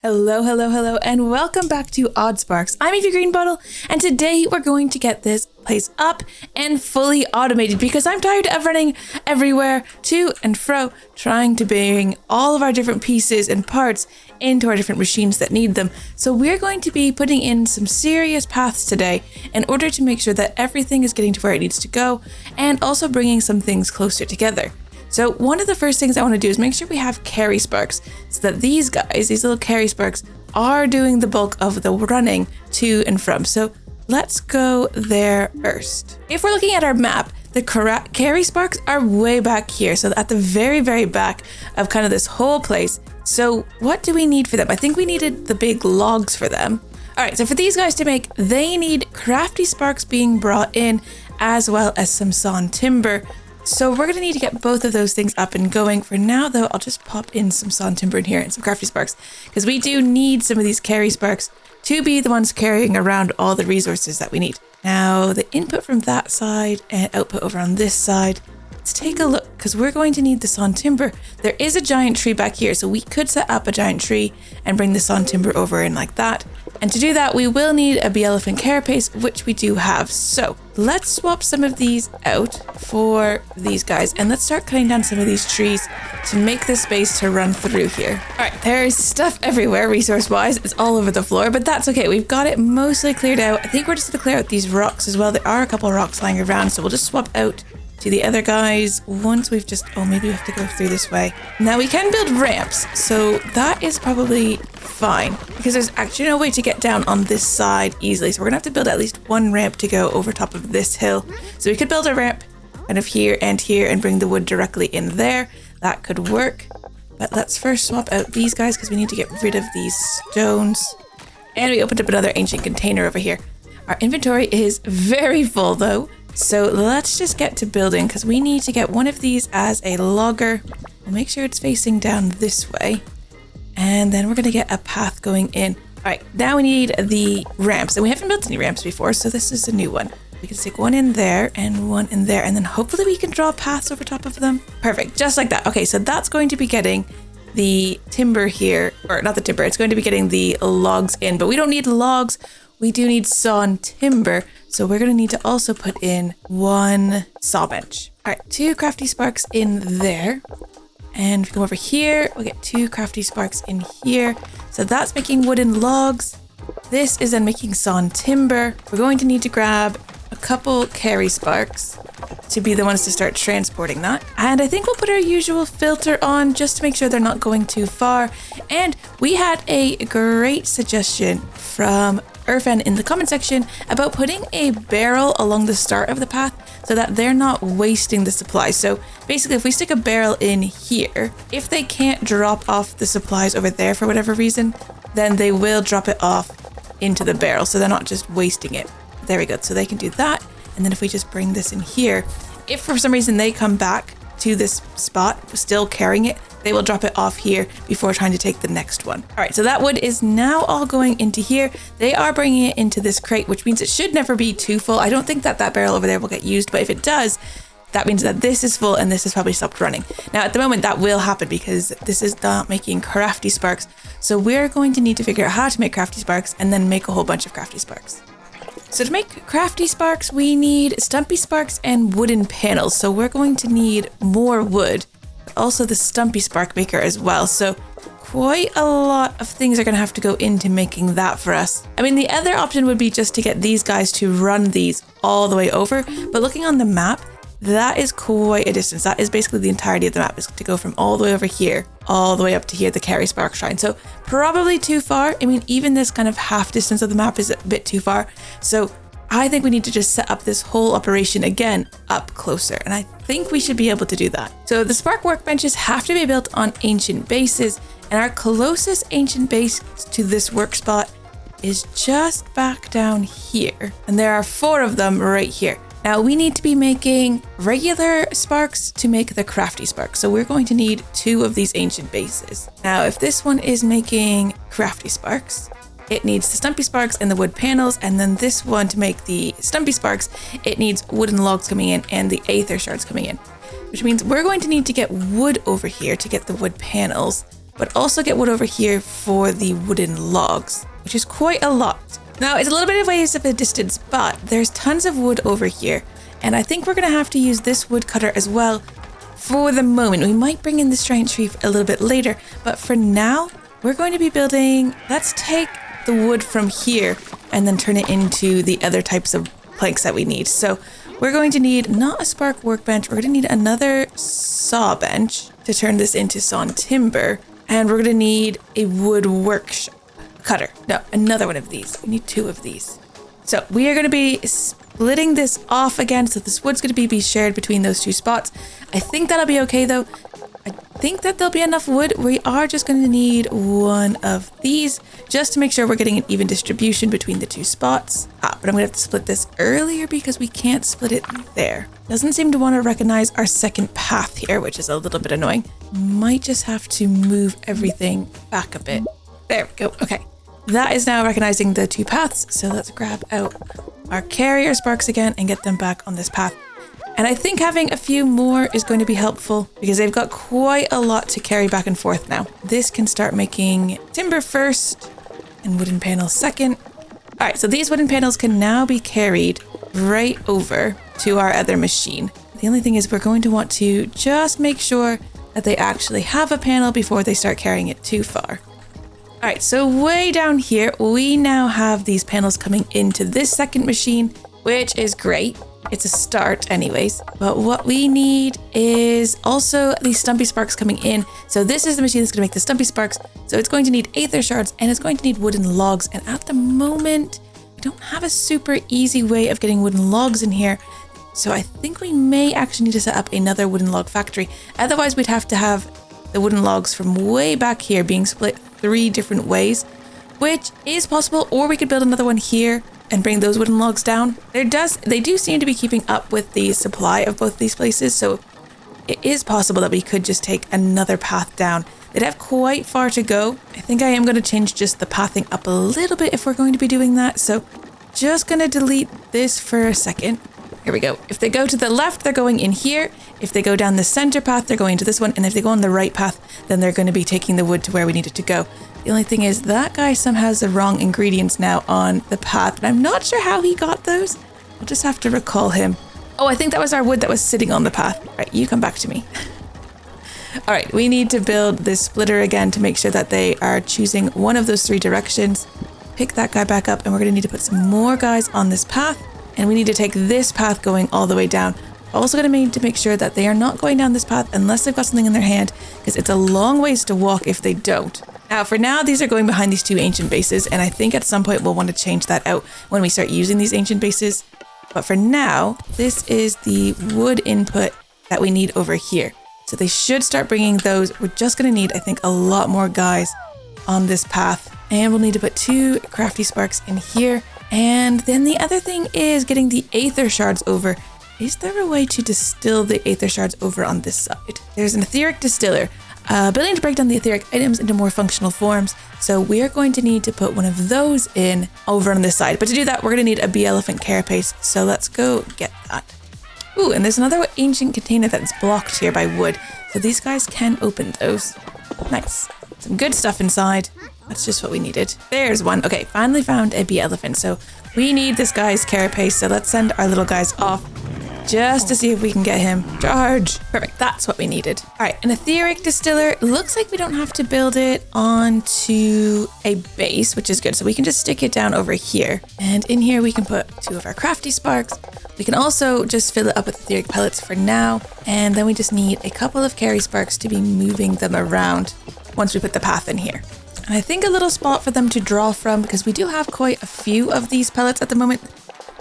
Hello, hello, hello, and welcome back to Oddsparks. I'm Evie Greenbottle, and today we're going to get this place up and fully automated because I'm tired of running everywhere to and fro, trying to bring all of our different pieces and parts into our different machines that need them. So we're going to be putting in some serious paths today in order to make sure that everything is getting to where it needs to go, and also bringing some things closer together. So one of the first things I want to do is make sure we have carry sparks so that these guys, these little carry sparks, are doing the bulk of the running to and from. So let's go there first. If we're looking at our map, the carry sparks are way back here. So at the very, very back of kind of this whole place. So what do we need for them? I think we needed the big logs for them. All right, so for these guys to make, they need crafty sparks being brought in, as well as some sawn timber. So we're going to need to get both of those things up and going. For now, though, I'll just pop in some sawn timber in here and some crafty sparks, because we do need some of these carry sparks to be the ones carrying around all the resources that we need. Now, the input from that side and output over on this side. Let's take a look, because we're going to need the sawn timber. There is a giant tree back here, so we could set up a giant tree and bring the sawn timber over in like that. And to do that, we will need a bee elephant carapace, which we do have. So let's swap some of these out for these guys, and let's start cutting down some of these trees to make the space to run through here. All right, there's stuff everywhere resource-wise. It's all over the floor, but that's okay. We've got it mostly cleared out. I think we're just gonna clear out these rocks as well. There are a couple of rocks lying around, so we'll just swap out to the other guys once we've just, oh, maybe we have to go through this way. Now we can build ramps, so that is probably fine because there's actually no way to get down on this side easily. So we're gonna have to build at least one ramp to go over top of this hill. So we could build a ramp kind of here and bring the wood directly in there. That could work. But let's first swap out these guys because we need to get rid of these stones. And we opened up another ancient container over here. Our inventory is very full though. So let's just get to building because we need to get one of these as a logger. We'll make sure it's facing down this way. And then we're going to get a path going in. All right, now we need the ramps. And we haven't built any ramps before, so this is a new one. We can stick one in there and one in there. And then hopefully we can draw paths over top of them. Perfect, just like that. Okay, so that's going to be getting the timber here. Or not the timber, it's going to be getting the logs in. But we don't need logs. We do need sawn timber, so we're going to need to also put in one saw bench. All right, 2 crafty sparks in there. And if we come over here, we'll get 2 crafty sparks in here. So that's making wooden logs. This is then making sawn timber. We're going to need to grab a couple carry sparks to be the ones to start transporting that. And I think we'll put our usual filter on just to make sure they're not going too far. And we had a great suggestion from Irfan in the comment section about putting a barrel along the start of the path so that they're not wasting the supplies. So basically, if we stick a barrel in here, if they can't drop off the supplies over there for whatever reason, then they will drop it off into the barrel. So they're not just wasting it. There we go. So they can do that. And then if we just bring this in here, if for some reason they come back to this spot still carrying it, they will drop it off here before trying to take the next one. All right, so that wood is now all going into here. They are bringing it into this crate, which means it should never be too full. I don't think that barrel over there will get used, but if it does, that means that this is full and this has probably stopped running. Now, at the moment, that will happen because this is not making crafty sparks. So we're going to need to figure out how to make crafty sparks and then make a whole bunch of crafty sparks. So to make crafty sparks, we need stumpy sparks and wooden panels. So we're going to need more wood, but also the stumpy spark maker as well. So quite a lot of things are going to have to go into making that for us. I mean, the other option would be just to get these guys to run these all the way over. But looking on the map, that is quite a distance. That is basically the entirety of the map, is to go from all the way over here, all the way up to here, the carry spark shrine. So probably too far. I mean, even this kind of half distance of the map is a bit too far. So I think we need to just set up this whole operation again up closer. And I think we should be able to do that. So the spark workbenches have to be built on ancient bases. And our closest ancient base to this work spot is just back down here. And there are 4 of them right here. Now we need to be making regular sparks to make the crafty sparks. So we're going to need 2 of these ancient bases. Now, if this one is making crafty sparks, it needs the stumpy sparks and the wood panels. And then this one, to make the stumpy sparks, it needs wooden logs coming in and the aether shards coming in, which means we're going to need to get wood over here to get the wood panels. but also get wood over here for the wooden logs, which is quite a lot. Now, it's a little bit of ways of a distance, but there's tons of wood over here. And I think we're going to have to use this wood cutter as well for the moment. We might bring in this giant tree a little bit later, but for now, we're going to be building, let's take the wood from here and then turn it into the other types of planks that we need. So we're going to need not a spark workbench, we're going to need another saw bench to turn this into sawn timber, and we're going to need a wood workshop cutter. No, another one of these. We need 2 of these. So we are going to be splitting this off again, so this wood's going to be shared between those 2 spots. I think that'll be okay though. I think that there'll be enough wood. We are just going to need 1 of these just to make sure we're getting an even distribution between the 2 spots. But I'm going to have to split this earlier because we can't split it there. Doesn't seem to want to recognize our second path here, which is a little bit annoying. Might just have to move everything back a bit. There we go. Okay. That is now recognizing the 2 paths. So let's grab out our carrier sparks again and get them back on this path. And I think having a few more is going to be helpful because they've got quite a lot to carry back and forth now. This can start making timber first and wooden panels second. All right, so these wooden panels can now be carried right over to our other machine. The only thing is we're going to want to just make sure that they actually have a panel before they start carrying it too far. All right, so way down here, we now have these panels coming into this second machine, which is great. It's a start anyways, but what we need is also these Stumpy Sparks coming in. So this is the machine that's going to make the Stumpy Sparks. So it's going to need Aether Shards and it's going to need wooden logs. And at the moment, we don't have a super easy way of getting wooden logs in here. So I think we may actually need to set up another wooden log factory. Otherwise, we'd have to have the wooden logs from way back here being split 3 different ways, which is possible, or we could build another one here and bring those wooden logs down. They do seem to be keeping up with the supply of both these places, so it is possible that we could just take another path down. They'd have quite far to go. I think I am going to change just the pathing up a little bit if we're going to be doing that, so just going to delete this for a second. Here we go. If they go to the left, they're going in here. If they go down the center path, they're going to this one. And if they go on the right path, then they're going to be taking the wood to where we need it to go. The only thing is that guy somehow has the wrong ingredients now on the path. And I'm not sure how he got those. I'll just have to recall him. Oh, I think that was our wood that was sitting on the path. All right, you come back to me. All right, we need to build this splitter again to make sure that they are choosing one of those 3 directions. Pick that guy back up, and we're going to need to put some more guys on this path. And we need to take this path going all the way down. Also going to need to make sure that they are not going down this path unless they've got something in their hand, because it's a long ways to walk if they don't. Now, for now, these are going behind these 2 ancient bases, and I think at some point we'll want to change that out when we start using these ancient bases. But for now, this is the wood input that we need over here. So they should start bringing those. We're just going to need, I think, a lot more guys on this path. And we'll need to put 2 crafty sparks in here. And then the other thing is getting the Aether Shards over. Is there a way to distill the Aether Shards over on this side? There's an etheric distiller, ability to break down the etheric items into more functional forms. So we are going to need to put one of those in over on this side. But to do that, we're going to need a bee elephant carapace. So let's go get that. Ooh, and there's another ancient container that's blocked here by wood. So these guys can open those. Nice. Some good stuff inside. That's just what we needed. There's one. Okay, finally found a bee elephant. So we need this guy's carapace. So let's send our little guys off just to see if we can get him. Charge. Perfect. That's what we needed. All right, an etheric distiller. Looks like we don't have to build it onto a base, which is good. So we can just stick it down over here. And in here we can put 2 of our crafty sparks. We can also just fill it up with etheric pellets for now. And then we just need a couple of carry sparks to be moving them around once we put the path in here. And I think a little spot for them to draw from, because we do have quite a few of these pellets at the moment,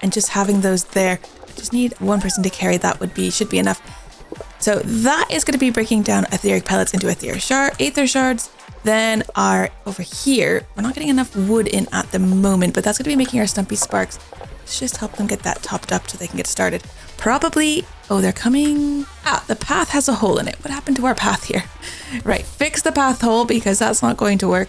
and just having those there, I just need 1 person to carry that should be enough. So that is going to be breaking down etheric pellets into Aether Shards. Then over here, we're not getting enough wood in at the moment, but that's going to be making our Stumpy Sparks. Let's just help them get that topped up so they can get started. Probably, oh, they're coming. The path has a hole in it. What happened to our path here? Right, fix the path hole because that's not going to work.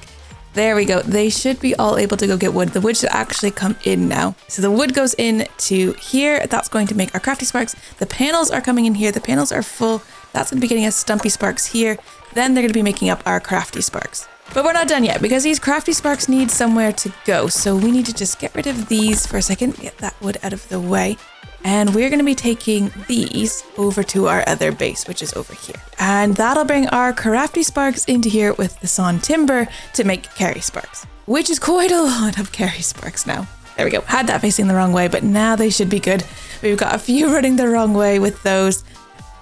There we go. They should be all able to go get wood. The wood should actually come in now. So the wood goes in to here. That's going to make our crafty sparks. The panels are coming in here. The panels are full. That's going to be getting us Stumpy Sparks here. then they're going to be making up our crafty sparks. But we're not done yet because these crafty sparks need somewhere to go. So we need to just get rid of these for a second, get that wood out of the way. And we're going to be taking these over to our other base, which is over here. And that'll bring our crafty sparks into here with the sawn timber to make carry sparks, which is quite a lot of carry sparks now. There we go. Had that facing the wrong way, but now they should be good. We've got a few running the wrong way with those,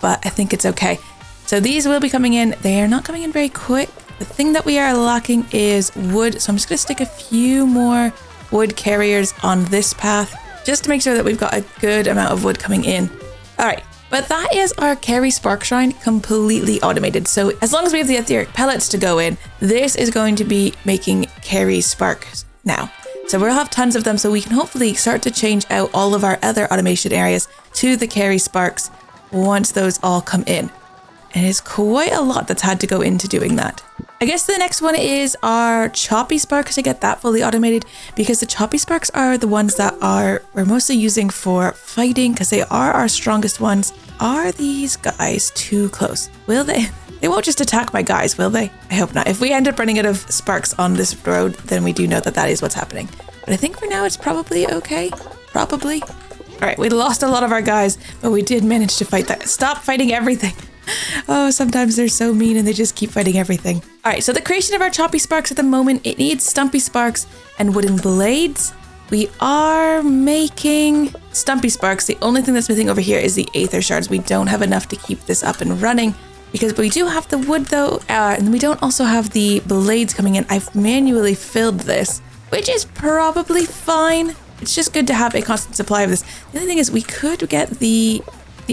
but I think it's okay. So these will be coming in. They are not coming in very quick. The thing that we are lacking is wood. So I'm just going to stick a few more wood carriers on this path just to make sure that we've got a good amount of wood coming in. All right. But that is our carry spark shrine completely automated. So as long as we have the etheric pellets to go in, this is going to be making carry sparks now. So we'll have tons of them so we can hopefully start to change out all of our other automation areas to the carry sparks once those all come in. And it's quite a lot that's had to go into doing that. I guess the next one is our Choppy Sparks to get that fully automated, because the Choppy Sparks are the ones that we're mostly using for fighting because they are our strongest ones. Are these guys too close? Will they? They won't just attack my guys, will they? I hope not. If we end up running out of sparks on this road, then we do know that that is what's happening. But I think for now it's probably okay. Probably. All right, we lost a lot of our guys, but we did manage to fight that. Stop fighting everything. Oh, sometimes they're so mean and they just keep fighting everything. All right, so the creation of our Choppy Sparks at the moment, it needs Stumpy Sparks and wooden blades. We are making Stumpy Sparks. The only thing that's missing over here is the Aether Shards. We don't have enough to keep this up and running because we do have the wood though, and we don't also have the blades coming in. I've manually filled this, which is probably fine. It's just good to have a constant supply of this. The only thing is we could get the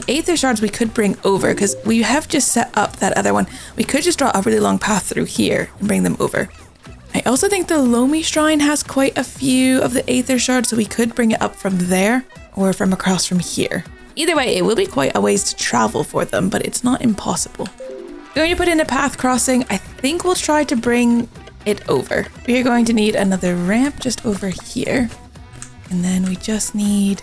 Aether Shards we could bring over because we have just set up that other one. We could just draw a really long path through here and bring them over. I also think the Lomi Shrine has quite a few of the Aether Shards, so we could bring it up from there or from across from here. Either way, it will be quite a ways to travel for them, but it's not impossible. We're going to put in a path crossing. I think we'll try to bring it over. We are going to need another ramp just over here. And then we just need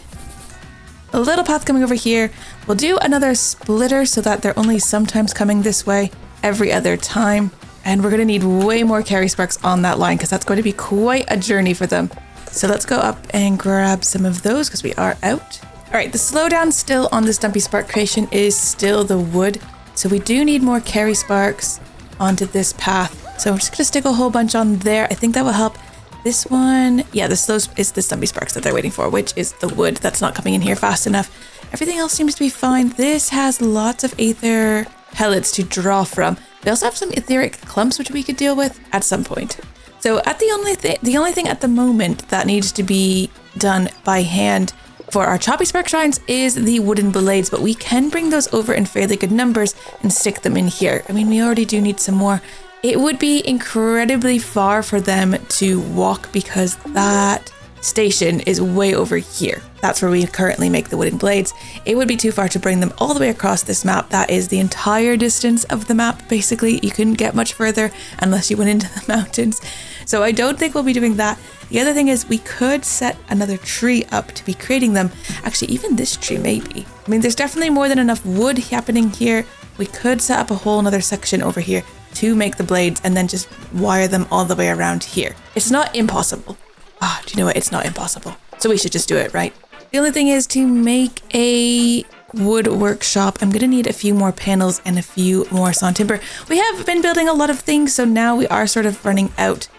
a little path coming over here. We'll do another splitter so that they're only sometimes coming this way every other time. And we're going to need way more carry sparks on that line because that's going to be quite a journey for them. So let's go up and grab some of those because we are out. All right, the slowdown still on the Stumpy Spark creation is still the wood. So we do need more carry sparks onto this path. So I'm just going to stick a whole bunch on there. I think that will help. This one, yeah, this is the Stumpy Sparks that they're waiting for, which is the wood that's not coming in here fast enough. Everything else seems to be fine. This has lots of Aether pellets to draw from. We also have some etheric clumps, which we could deal with at some point. So the only thing at the moment that needs to be done by hand for our Choppy Spark shrines is the wooden blades, but we can bring those over in fairly good numbers and stick them in here. I mean, we already do need some more. It would be incredibly far for them to walk because that station is way over here. That's where we currently make the wooden blades. It would be too far to bring them all the way across this map. That is the entire distance of the map. Basically, you couldn't get much further unless you went into the mountains. So I don't think we'll be doing that. The other thing is we could set another tree up to be creating them. Actually, even this tree maybe. I mean, there's definitely more than enough wood happening here. We could set up a whole another section over here to make the blades and then just wire them all the way around here. It's not impossible. Do you know what? It's not impossible. So we should just do it, right? The only thing is to make a wood workshop. I'm going to need a few more panels and a few more sawn timber. We have been building a lot of things, so now we are sort of running out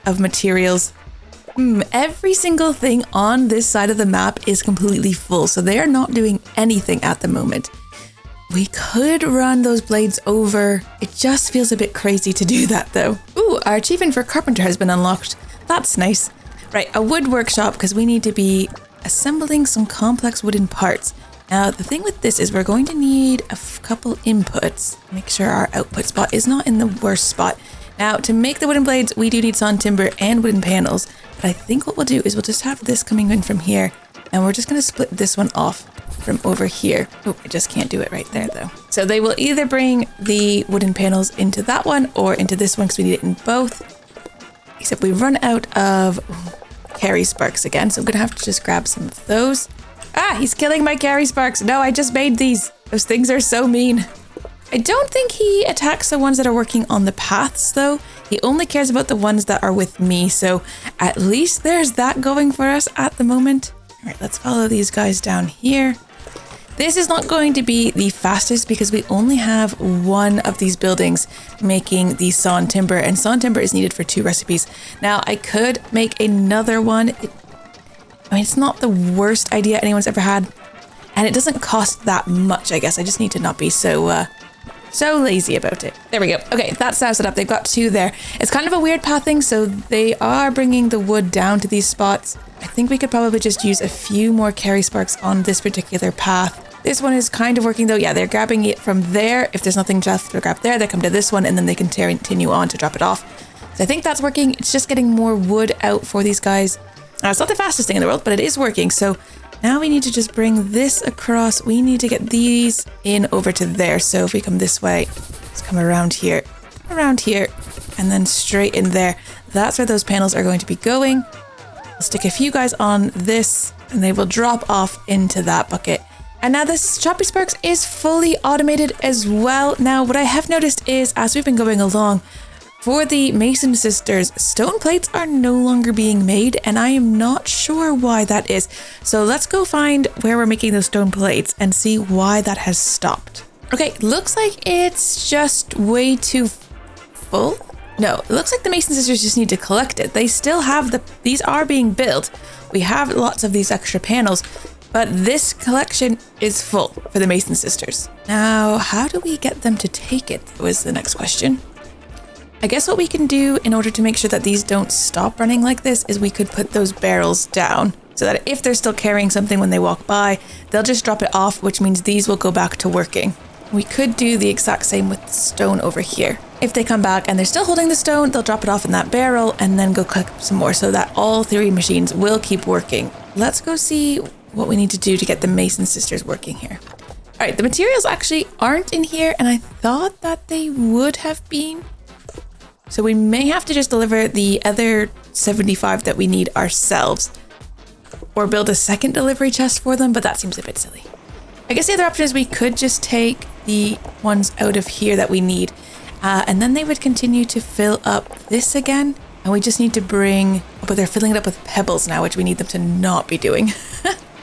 of materials. Every single thing on this side of the map is completely full, so they are not doing anything at the moment. We could run those blades over. It just feels a bit crazy to do that though. Ooh, our achievement for carpenter has been unlocked. That's nice. Right, a wood workshop because we need to be assembling some complex wooden parts. Now, the thing with this is we're going to need a couple inputs. Make sure our output spot is not in the worst spot. Now, to make the wooden blades, we do need sawn timber and wooden panels. But I think what we'll do is we'll just have this coming in from here. And we're just going to split this one off from over here. Oh, I just can't do it right there though. So they will either bring the wooden panels into that one or into this one because we need it in both. Except we run out of carry sparks again. So I'm going to have to just grab some of those. He's killing my carry sparks. No, I just made these. Those things are so mean. I don't think he attacks the ones that are working on the paths though. He only cares about the ones that are with me. So at least there's that going for us at the moment. All right, let's follow these guys down here. This is not going to be the fastest because we only have one of these buildings making the sawn timber, and sawn timber is needed for 2 recipes. Now I could make another one. I mean, it's not the worst idea anyone's ever had, and it doesn't cost that much, I guess. I just need to not be so lazy about it. There we go. Okay, that's now set up. They've got 2 there. It's kind of a weird pathing, so they are bringing the wood down to these spots. I think we could probably just use a few more carry sparks on this particular path. This one is kind of working though. Yeah, they're grabbing it from there. If there's nothing left to grab there, they come to this one and then they can continue on to drop it off. So I think that's working. It's just getting more wood out for these guys. It's not the fastest thing in the world, but it is working. So now we need to just bring this across. We need to get these in over to there. So if we come this way, let's come around here, and then straight in there. That's where those panels are going to be going. We'll stick a few guys on this and they will drop off into that bucket. And now this Choppy Sparks is fully automated as well. Now what I have noticed is as we've been going along, for the Mason sisters, stone plates are no longer being made, and I am not sure why that is. So let's go find where we're making those stone plates and see why that has stopped. Okay, looks like it's just way too full. No, it looks like the Mason sisters just need to collect it. They still have these are being built. We have lots of these extra panels, but this collection is full for the Mason sisters. Now, how do we get them to take it was the next question. I guess what we can do in order to make sure that these don't stop running like this is we could put those barrels down so that if they're still carrying something when they walk by, they'll just drop it off, which means these will go back to working. We could do the exact same with the stone over here. If they come back and they're still holding the stone, they'll drop it off in that barrel and then go collect some more so that all 3 machines will keep working. Let's go see what we need to do to get the Mason sisters working here. All right, the materials actually aren't in here, and I thought that they would have been. So we may have to just deliver the other 75 that we need ourselves or build a second delivery chest for them, but that seems a bit silly. I guess the other option is we could just take the ones out of here that we need, and then they would continue to fill up this again. And we just need to bring, but they're filling it up with pebbles now, which we need them to not be doing.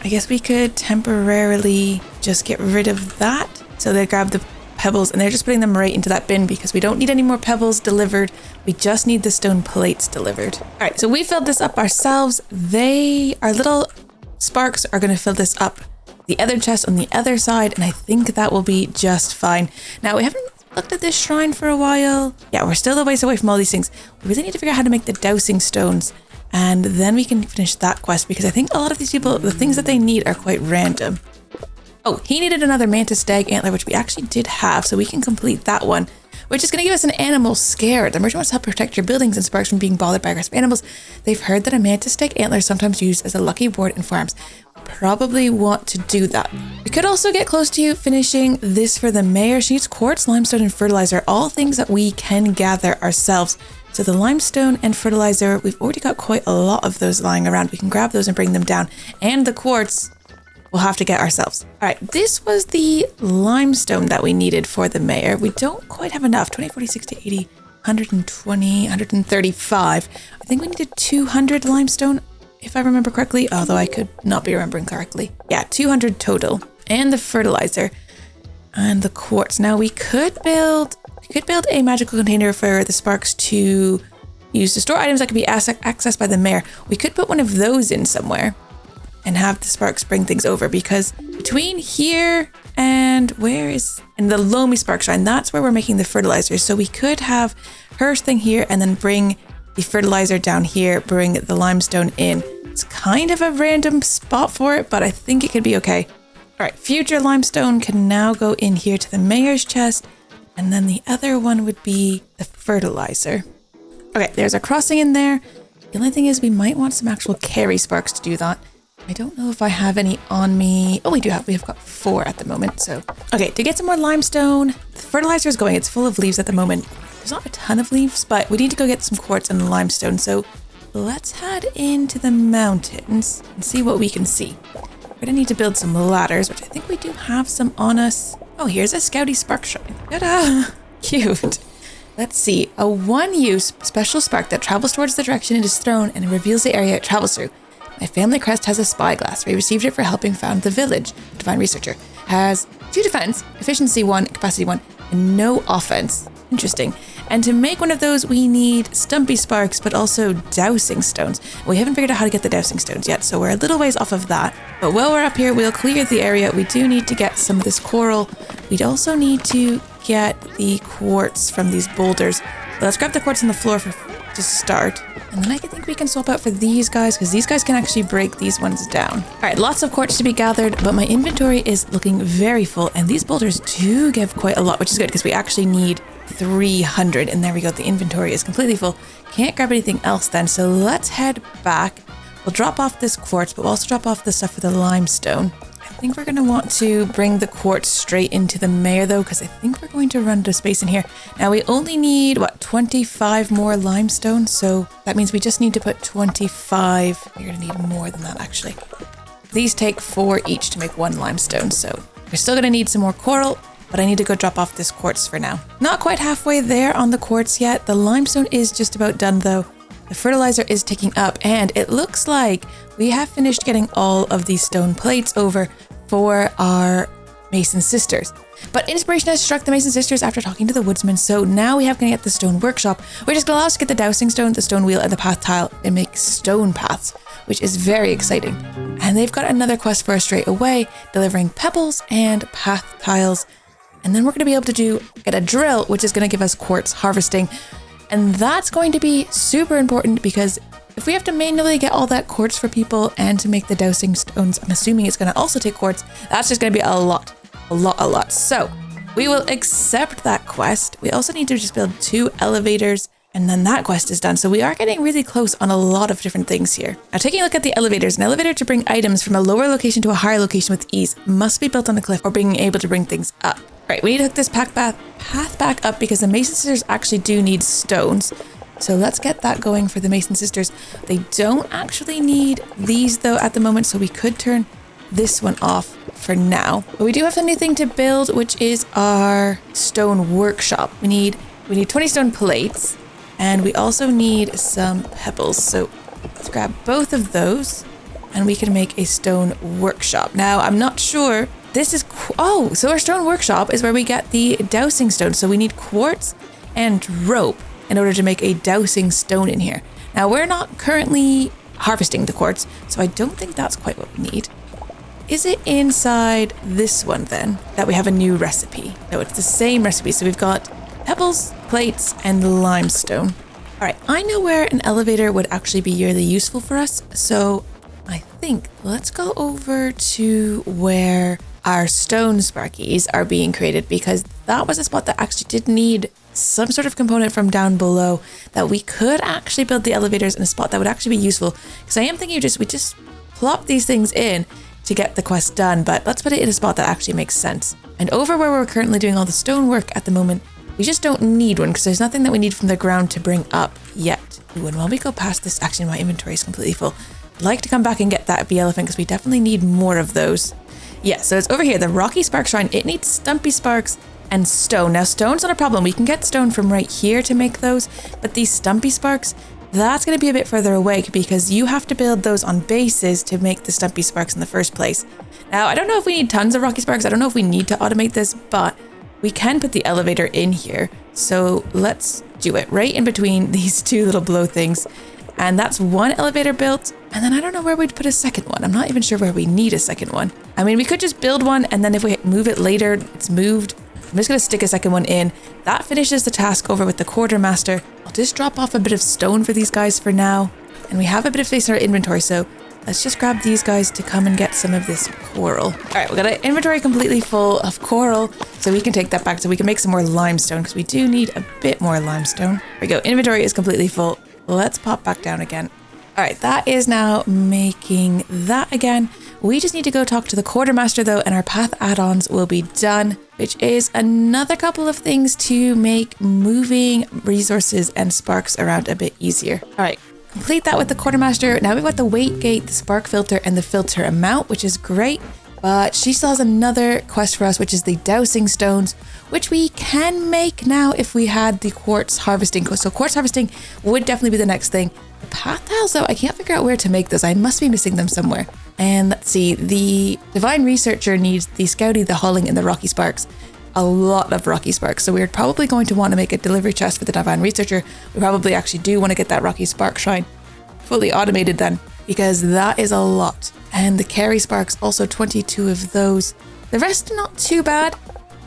I guess we could temporarily just get rid of that. So they grab the pebbles and they're just putting them right into that bin because we don't need any more pebbles delivered. We just need the stone plates delivered. All right, so we filled this up ourselves. Our little sparks are going to fill this up the other chest on the other side, and I think that will be just fine. Now, we haven't looked at this shrine for a while. Yeah, we're still a ways away from all these things. We really need to figure out how to make the dowsing stones, and then we can finish that quest because I think a lot of these people, the things that they need are quite random. Oh, he needed another mantis stag antler, which we actually did have, so we can complete that one, which is going to give us an animal scare. The merchant wants to help protect your buildings and sparks from being bothered by aggressive animals. They've heard that a mantis stag antler is sometimes used as a lucky ward in farms. Probably want to do that. We could also get close to finishing this for the mayor. She needs quartz, limestone, and fertilizer, all things that we can gather ourselves. So the limestone and fertilizer, we've already got quite a lot of those lying around. We can grab those and bring them down. And the quartz, we'll have to get ourselves. All right, this was the limestone that we needed for the mayor. We don't quite have enough. 20, 40, 60, 80, 120, 135. I think we needed 200 limestone, if I remember correctly, although I could not be remembering correctly. Yeah, 200 total. And the fertilizer and the quartz. Now we could build a magical container for the sparks to use to store items that can be accessed by the mayor. We could put one of those in somewhere and have the sparks bring things over, because between here and the Loamy Spark Shrine, that's where we're making the fertilizer. So we could have her thing here and then bring the fertilizer down here, bring the limestone in. It's kind of a random spot for it, but I think it could be okay. All right, future limestone can now go in here to the mayor's chest, and then the other one would be the fertilizer. Okay, there's a crossing in there. The only thing is we might want some actual carry sparks to do that. I don't know if I have any on me. Oh, we have got 4 at the moment. So, okay, to get some more limestone, the fertilizer is going. It's full of leaves at the moment. There's not a ton of leaves, but we need to go get some quartz and limestone. So let's head into the mountains and see what we can see. We're gonna need to build some ladders, which I think we do have some on us. Oh, here's a Scouty Spark Shrine. Ta-da! Cute. Let's see. A one-use special spark that travels towards the direction it is thrown and reveals the area it travels through. My family crest has a spyglass. We received it for helping found the village. Divine Researcher has 2 defense, efficiency 1, capacity 1, and no offense. Interesting. And to make one of those, we need Stumpy Sparks, but also dowsing stones. We haven't figured out how to get the dowsing stones yet, so we're a little ways off of that. But while we're up here, we'll clear the area. We do need to get some of this coral. We'd also need to get the quartz from these boulders. But let's grab the quartz on the floor to start. And then I think we can swap out for these guys, because these guys can actually break these ones down. All right, lots of quartz to be gathered, but my inventory is looking very full. And these boulders do give quite a lot, which is good, because we actually need 300. And there we go. The inventory is completely full. Can't grab anything else then. So let's head back. We'll drop off this quartz, but we'll also drop off the stuff for the limestone. I think we're going to want to bring the quartz straight into the mayor though, because I think we're going to run out of space in here. Now we only need, 25 more limestone. So that means we just need to put 25. We're going to need more than that actually. These take 4 each to make 1 limestone. So we're still going to need some more coral, but I need to go drop off this quartz for now. Not quite halfway there on the quartz yet. The limestone is just about done though. The fertilizer is ticking up and it looks like we have finished getting all of these stone plates over for our Mason sisters. But inspiration has struck the Mason sisters after talking to the woodsman, so now we have to get the stone workshop, which is going to allow us to get the dowsing stone, the stone wheel, and the path tile and make stone paths, which is very exciting. And they've got another quest for us straight away, delivering pebbles and path tiles. And then we're going to be able to get a drill, which is going to give us quartz harvesting. And that's going to be super important because if we have to manually get all that quartz for people and to make the dowsing stones, I'm assuming it's going to also take quartz. That's just going to be a lot. So we will accept that quest. We also need to just build 2 elevators and then that quest is done. So we are getting really close on a lot of different things here. Now taking a look at the elevators, an elevator to bring items from a lower location to a higher location with ease must be built on a cliff or being able to bring things up. Right, we need to hook this path back up because the Mason sisters actually do need stones. So let's get that going for the Mason sisters. They don't actually need these though at the moment, so we could turn this one off for now. But we do have a new thing to build, which is our stone workshop. We need 20 stone plates and we also need some pebbles. So let's grab both of those and we can make a stone workshop. Now I'm not sure. This is, so our stone workshop is where we get the dowsing stone. So we need quartz and rope in order to make a dowsing stone in here. Now we're not currently harvesting the quartz, so I don't think that's quite what we need. Is it inside this one then that we have a new recipe? No, it's the same recipe. So we've got pebbles, plates, and limestone. All right, I know where an elevator would actually be really useful for us. So I think let's go over to where our stone sparkies are being created, because that was a spot that actually did need some sort of component from down below that we could actually build the elevators in a spot that would actually be useful. Because I am thinking we just plop these things in to get the quest done, but let's put it in a spot that actually makes sense. And over where we're currently doing all the stone work at the moment, we just don't need one because there's nothing that we need from the ground to bring up yet. Ooh, and while we go past this, actually my inventory is completely full. I'd like to come back and get that bee elephant because we definitely need more of those. Yeah, so it's over here, the Rocky Spark Shrine. It needs Stumpy Sparks and stone. Now stone's not a problem. We can get stone from right here to make those, but these Stumpy Sparks, that's going to be a bit further away because you have to build those on bases to make the Stumpy Sparks in the first place. Now, I don't know if we need tons of Rocky Sparks. I don't know if we need to automate this, but we can put the elevator in here. So let's do it right in between these 2 little blow things. And that's 1 elevator built. And then I don't know where we'd put a second one. I'm not even sure where we need a second one. I mean, we could just build one and then if we move it later, it's moved. I'm just going to stick a second one in. That finishes the task over with the quartermaster. I'll just drop off a bit of stone for these guys for now. And we have a bit of space in our inventory, so let's just grab these guys to come and get some of this coral. All right, we've got an inventory completely full of coral, so we can take that back so we can make some more limestone because we do need a bit more limestone. There we go, inventory is completely full. Let's pop back down again. All right, that is now making that again. We just need to go talk to the quartermaster though, and our path add-ons will be done, which is another couple of things to make moving resources and sparks around a bit easier. All right, complete that with the quartermaster. Now we've got the weight gate, the spark filter, and the filter amount, which is great. But she still has another quest for us, which is the dowsing stones, which we can make now if we had the quartz harvesting. So quartz harvesting would definitely be the next thing. The path tiles, though, I can't figure out where to make those. I must be missing them somewhere. And let's see, the divine researcher needs the scouty, the hulling, and the rocky sparks. A lot of rocky sparks. So we're probably going to want to make a delivery chest for the divine researcher. We probably actually do want to get that rocky spark shrine fully automated then, because that is a lot. And the carry sparks, also 22 of those. The rest are not too bad.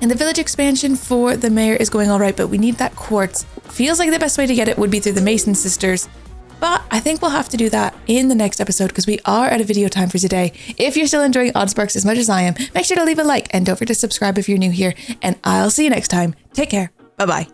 And the village expansion for the mayor is going all right, but we need that quartz. Feels like the best way to get it would be through the Mason sisters. But I think we'll have to do that in the next episode because we are at a video time for today. If you're still enjoying Oddsparks as much as I am, make sure to leave a like and don't forget to subscribe if you're new here. And I'll see you next time. Take care. Bye-bye.